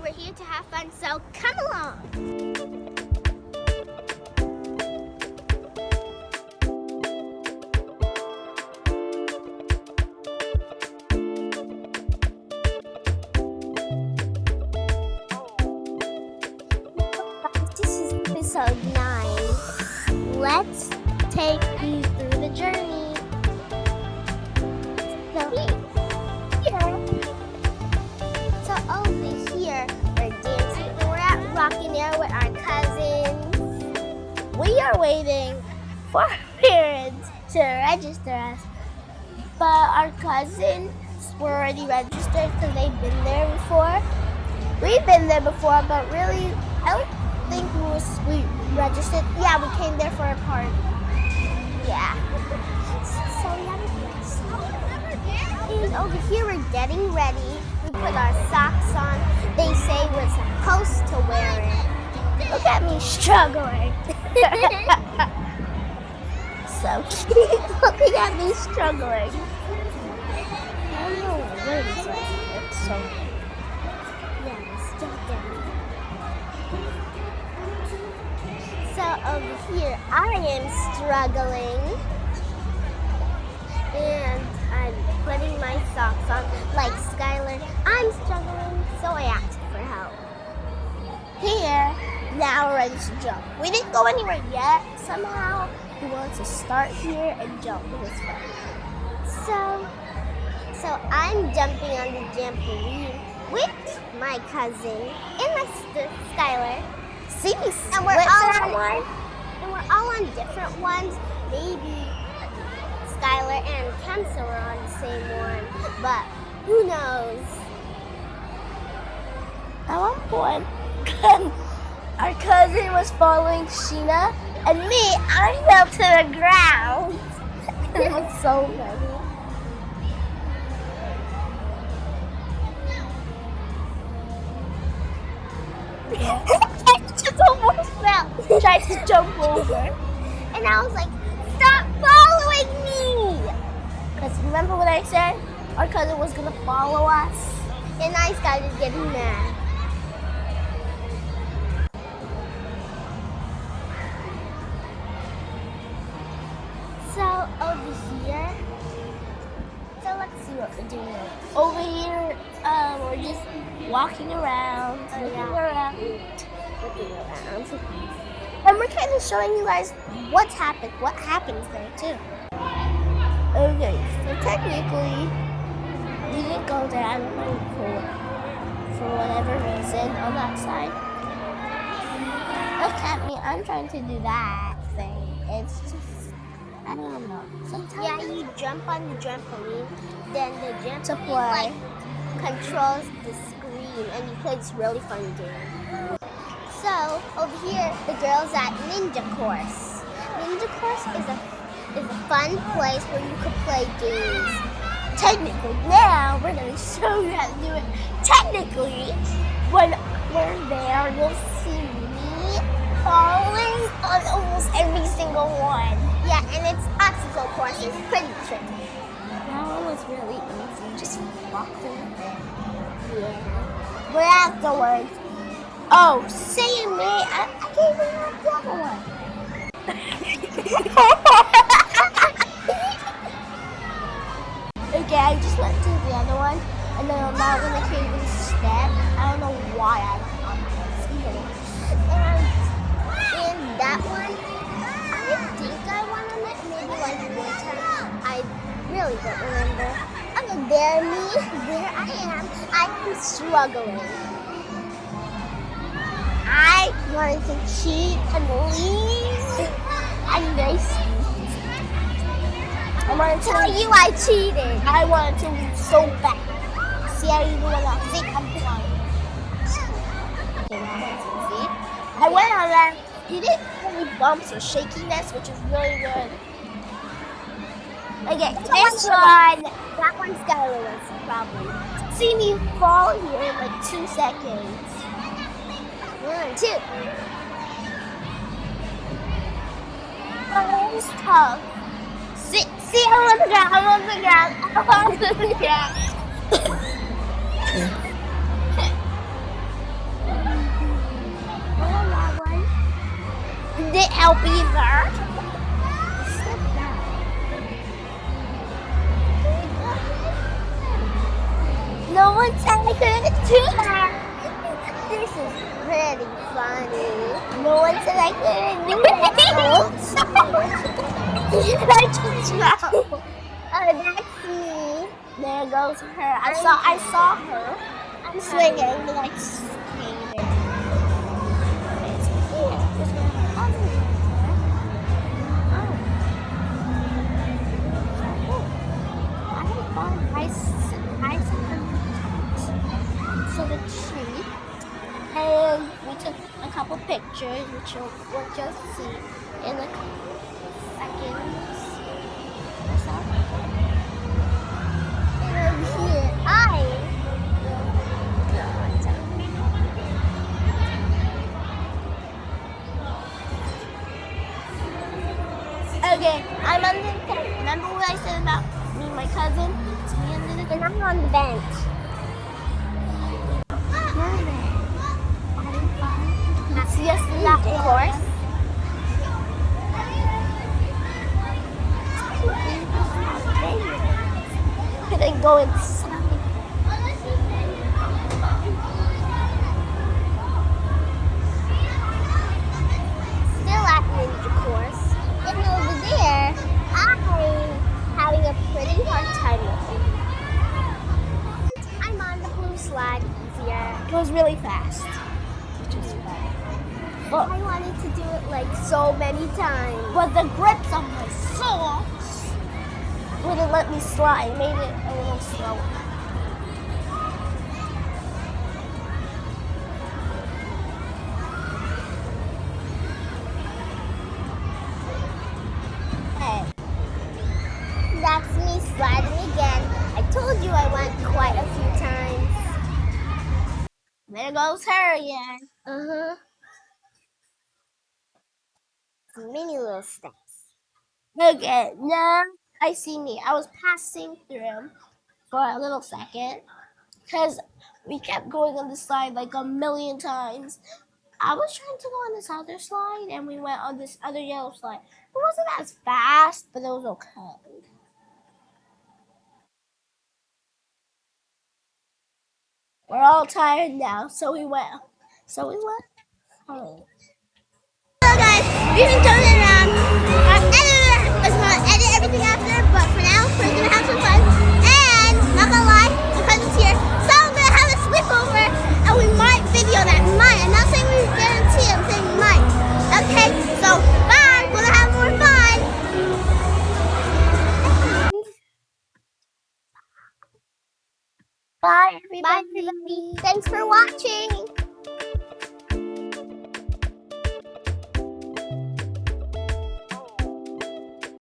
we're here to have fun, so come along. This is episode 9. Let's take you through the journey. So over here, we're dancing and we're at Rocking Air with our cousins. We are waiting for our parents to register us, but our cousins were already registered because they've been there before. We've been there before, but really, I don't think we registered. Yeah, we came there for a party. Yeah. So we have a place. And over here, we're getting ready. We put our socks on. They say we're supposed to wear it. Look at me struggling. So keep looking at me struggling. I don't know where this is. It's so. Yeah, let's jump down. So over here, I am struggling. And I'm putting my socks on like Skylar. I'm struggling, so I asked for help. Here, now we're ready to jump. We didn't go anywhere yet. Somehow, we wanted to start here and jump. It was fun. So I'm jumping on the trampoline with my cousin and my sister Skylar. See me and we're all on different ones. Maybe Skylar and Kemsa were on the same one, but who knows? At one point, our cousin was following Sheena, and me, I fell to the ground. It was so funny. I just almost fell. Tried to jump over, and I was like, "Stop following me!" Because remember what I said? Our cousin was gonna follow us, and I started getting mad. So over here, so let's see what we're doing. Over here, we're just walking around, looking around. And we're kind of showing you guys what happens there too. Okay, so technically, we didn't go there, I don't know, for whatever reason on that side. Look at me, I'm trying to do that thing. It's just, I don't know. Sometimes you jump on the trampoline, then the trampoline controls the screen, and you play this really fun game. So over here, the girls at Ninja Course. Ninja Course is a fun place where you can play games. Technically, now we're going to show you how to do it. Technically, when we're there, you'll see me falling on almost every single one. Yeah, and it's obstacle course. It's pretty tricky. That one was really easy. Just walked in there. Yeah. But afterwards, oh, saying me, I can't even have the other one. Okay, I just went to the other one, and then on that one I can't even step. I don't know why I went on this either. And in that one, I think I went on it maybe like one time. I really don't remember. Okay, there I am. I am struggling. I wanted to cheat and leave. I'm very sweet. I wanted to tell you I cheated. I wanted to leave so bad. See how you do when I think I'm fine. I went on that. You didn't have any bumps or shakiness, which is really good. Okay, this one. That one's Skylar was probably. See me fall here in like 2 seconds. 1, 2. Oh, that was tough. See, I'm on the ground. I'm on the ground. No one said I couldn't do that. This is pretty funny. No one said I couldn't do that. I just know. Oh, that's me. There goes her. I saw her swinging like skating. It's here. It's where her cousin is. Oh. I sent them to the tree, and we took a couple pictures, which we'll just see in a couple seconds or so. And here, okay, I'm under the tent. Remember what I said about me and my cousin? It's me under the tent. And I'm on the bench. See us in that course. And then go inside. Still at ninja course. And over there, I'm having a pretty hard time with it. I'm on the blue slide easier. It goes really fast, which is fun. But I wanted to do it like so many times. But the grips on my socks wouldn't let me slide. It made it a little slower. Hey, that's me sliding again. I told you I went quite a few times. There goes her again. Mini little steps. Okay, now I see me. I was passing through him for a little second because we kept going on the slide like a million times. I was trying to go on this other slide and we went on this other yellow slide. It wasn't as fast, but it was okay. We're all tired now, so we went home. Hello guys, we've been jumping around. Our editor is going to edit everything after, but for now, we're going to have some fun. And, not gonna lie, my cousin's here, so I'm going to have a sleepover, and we might video that. Might. I'm not saying we guarantee, I'm saying we might. Okay, so, bye, we're going to have more fun. Bye, everybody. Thanks for watching.